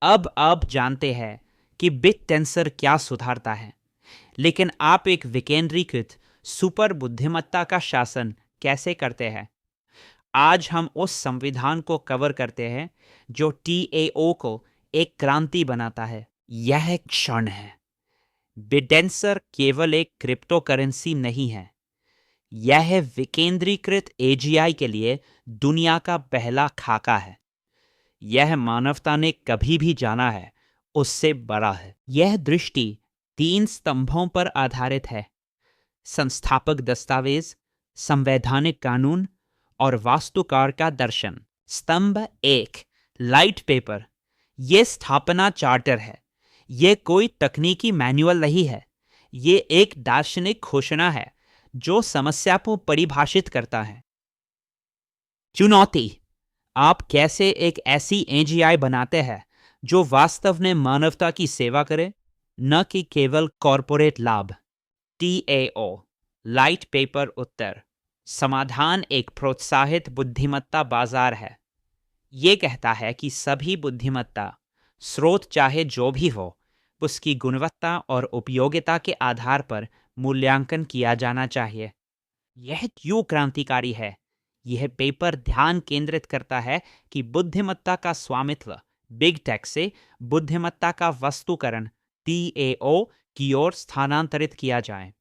अब आप जानते हैं कि बिट टेंसर क्या सुधारता है, लेकिन आप एक विकेंद्रीकृत सुपर बुद्धिमत्ता का शासन कैसे करते हैं? आज हम उस संविधान को कवर करते हैं जो टीएओ को एक क्रांति बनाता है। यह क्षण है। बिटेंसर केवल एक क्रिप्टो करेंसी नहीं है, यह विकेंद्रीकृत एजीआई के लिए दुनिया का पहला खाका है। यह मानवता ने कभी भी जाना है उससे बड़ा है। यह दृष्टि 3 स्तंभों पर आधारित है: संस्थापक दस्तावेज, संवैधानिक कानून और वास्तुकार का दर्शन। स्तंभ 1, लाइट पेपर। यह स्थापना चार्टर है। यह कोई तकनीकी मैनुअल नहीं है, ये एक दार्शनिक घोषणा है जो समस्या को परिभाषित करता है। चुनौती: आप कैसे एक ऐसी एजीआई बनाते हैं जो वास्तव में मानवता की सेवा करे, न कि केवल कॉरपोरेट लाभ? टीएओ लाइट पेपर उत्तर: समाधान एक प्रोत्साहित बुद्धिमत्ता बाजार है। यह कहता है कि सभी बुद्धिमत्ता स्रोत, चाहे जो भी हो, उसकी गुणवत्ता और उपयोगिता के आधार पर मूल्यांकन किया जाना चाहिए। यह क्यों क्रांतिकारी है? यह पेपर ध्यान केंद्रित करता है कि बुद्धिमत्ता का स्वामित्व बिग टेक से बुद्धिमत्ता का वस्तुकरण टीएओ की ओर स्थानांतरित किया जाए,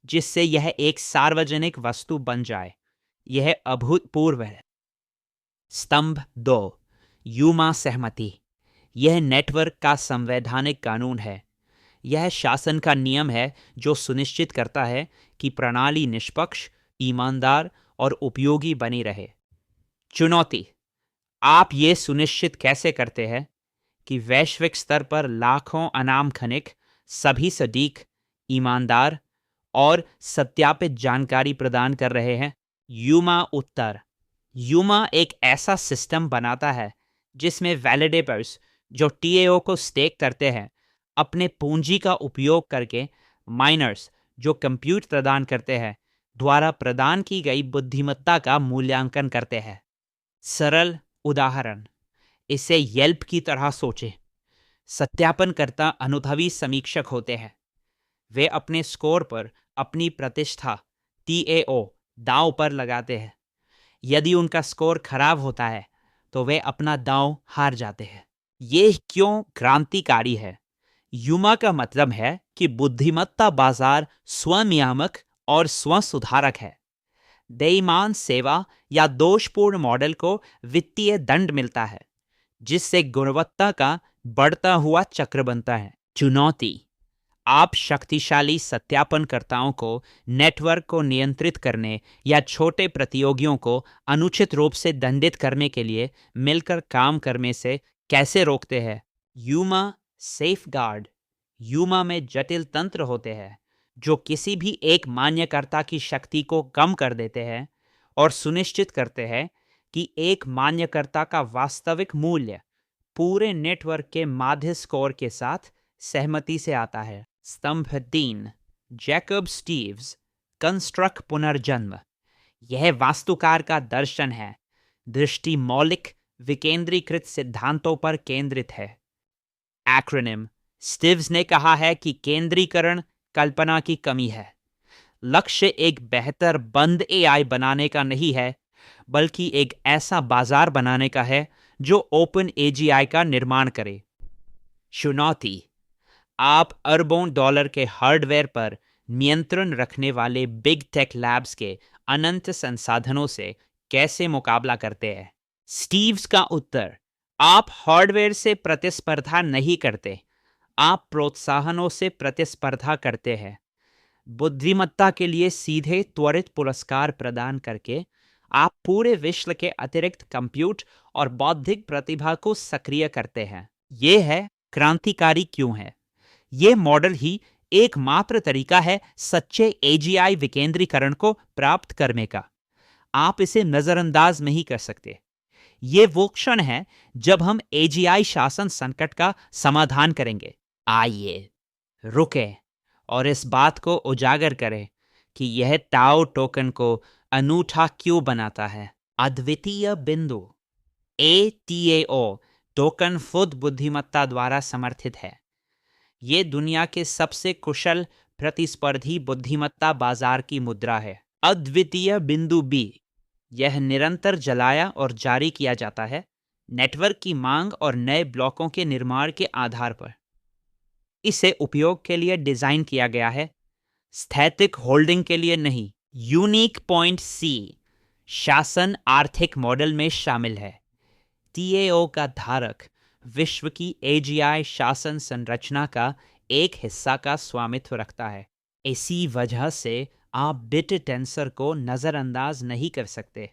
जिससे यह एक सार्वजनिक वस्तु बन जाए। यह अभूतपूर्व है। स्तंभ 2, यूमा सहमति। यह नेटवर्क का संवैधानिक कानून है। यह शासन का नियम है जो सुनिश्चित करता है कि प्रणाली निष्पक्ष, ईमानदार और उपयोगी बनी रहे। चुनौती: आप ये सुनिश्चित कैसे करते हैं कि वैश्विक स्तर पर लाखों अनाम खनिक सभी सटीक, ईमानदार और सत्यापित जानकारी प्रदान कर रहे हैं? यूमा उत्तर: यूमा एक ऐसा सिस्टम बनाता है जिसमें वैलिडेटर्स जो टीएओ को स्टेक करते हैं अपने पूंजी का उपयोग करके माइनर्स जो कंप्यूट प्रदान करते हैं द्वारा प्रदान की गई बुद्धिमत्ता का मूल्यांकन करते हैं। सरल उदाहरण: इसे येल्प की तरह सोचें। सत्यापनकर्ता अनुभवी समीक्षक होते हैं। वे अपने स्कोर पर अपनी प्रतिष्ठा टीएओ दांव पर लगाते हैं। यदि उनका स्कोर खराब होता है तो वे अपना दांव हार जाते हैं। ये क्यों क्रांतिकारी है? यूमा का मतलब है कि बुद्धिमत्ता बाजार स्वनियामक और स्वसुधारक है। बेईमान सेवा या दोषपूर्ण मॉडल को वित्तीय दंड मिलता है, जिससे गुणवत्ता का बढ़ता हुआ चक्र बनता है। चुनौती: आप शक्तिशाली सत्यापनकर्ताओं को नेटवर्क को नियंत्रित करने या छोटे प्रतियोगियों को अनुचित रूप से दंडित करने के लिए मिलकर काम करने से कैसे रोकते हैं? यूमा सेफगार्ड: यूमा में जटिल तंत्र होते हैं जो किसी भी एक मान्यकर्ता की शक्ति को कम कर देते हैं और सुनिश्चित करते हैं कि एक मान्यकर्ता का वास्तविक मूल्य पूरे नेटवर्क के माध्य स्कोर के साथ सहमति से आता है। स्तंभ 3, जैकब स्टीव्स कंस्ट्रक्ट पुनर्जन्म। यह वास्तुकार का दर्शन है। दृष्टि मौलिक विकेंद्रीकृत सिद्धांतों पर केंद्रित है। एक्रोनिम: स्टीव्स ने कहा है कि केंद्रीकरण कल्पना की कमी है। लक्ष्य एक बेहतर बंद एआई बनाने का नहीं है, बल्कि एक ऐसा बाजार बनाने का है जो ओपन एजीआई का निर्माण करे। चुनौती: आप अरबों डॉलर के हार्डवेयर पर नियंत्रण रखने वाले बिग टेक लैब्स के अनंत संसाधनों से कैसे मुकाबला करते हैं? स्टीव्स का उत्तर: आप हार्डवेयर से प्रतिस्पर्धा नहीं करते, आप प्रोत्साहनों से प्रतिस्पर्धा करते हैं। बुद्धिमत्ता के लिए सीधे त्वरित पुरस्कार प्रदान करके आप पूरे विश्व के अतिरिक्त कंप्यूट और बौद्धिक प्रतिभा को सक्रिय करते हैं। यह है क्रांतिकारी क्यों है। यह मॉडल ही एकमात्र तरीका है सच्चे एजीआई विकेंद्रीकरण को प्राप्त करने का। आप इसे नजरअंदाज नहीं कर सकते। यह वो क्षण है जब हम एजीआई शासन संकट का समाधान करेंगे। आइए रुके और इस बात को उजागर करें कि यह टाओ टोकन को अनूठा क्यों बनाता है। अद्वितीय बिंदु ATAO टोकन खुद बुद्धिमत्ता द्वारा समर्थित है। ये दुनिया के सबसे कुशल प्रतिस्पर्धी बुद्धिमत्ता बाजार की मुद्रा है। अद्वितीय बिंदु बी, यह निरंतर जलाया और जारी किया जाता है नेटवर्क की मांग और नए ब्लॉकों के निर्माण के आधार पर। इसे उपयोग के लिए डिजाइन किया गया है, स्थैतिक होल्डिंग के लिए नहीं। यूनिक पॉइंट सी, शासन आर्थिक मॉडल में शामिल है। टीएओ का धारक विश्व की एजीआई शासन संरचना का एक हिस्सा का स्वामित्व रखता है। इसी वजह से आप बिट टेंसर को नज़रअंदाज नहीं कर सकते।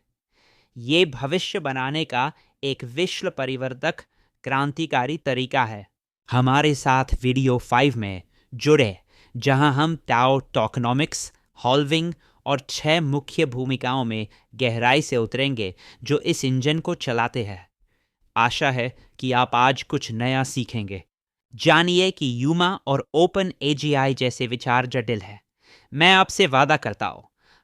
ये भविष्य बनाने का एक विश्व परिवर्तक क्रांतिकारी तरीका है। हमारे साथ वीडियो 5 में जुड़े, जहां हम टाओ टोकनॉमिक्स, हॉल्विंग और 6 मुख्य भूमिकाओं में गहराई से उतरेंगे जो इस इंजन को चलाते हैं। आशा है कि आप आज कुछ नया सीखेंगे। जानिए कि यूमा और ओपन एजीआई जैसे विचार जटिल है। मैं आपसे वादा करता हूं,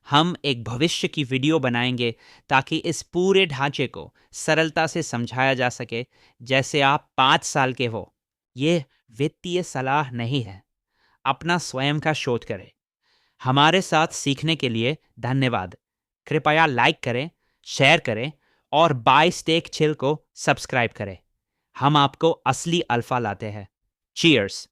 हम एक भविष्य की वीडियो बनाएंगे ताकि इस पूरे ढांचे को सरलता से समझाया जा सके जैसे आप 5 साल के हो। ये वित्तीय सलाह नहीं है। अपना स्वयं का शोध करें। हमारे साथ सीखने के लिए धन्यवाद। कृपया लाइक करें, शेयर करें और बाय स्टेक चिल को सब्सक्राइब करें। हम आपको असली अल्फा लाते हैं। चीयर्स।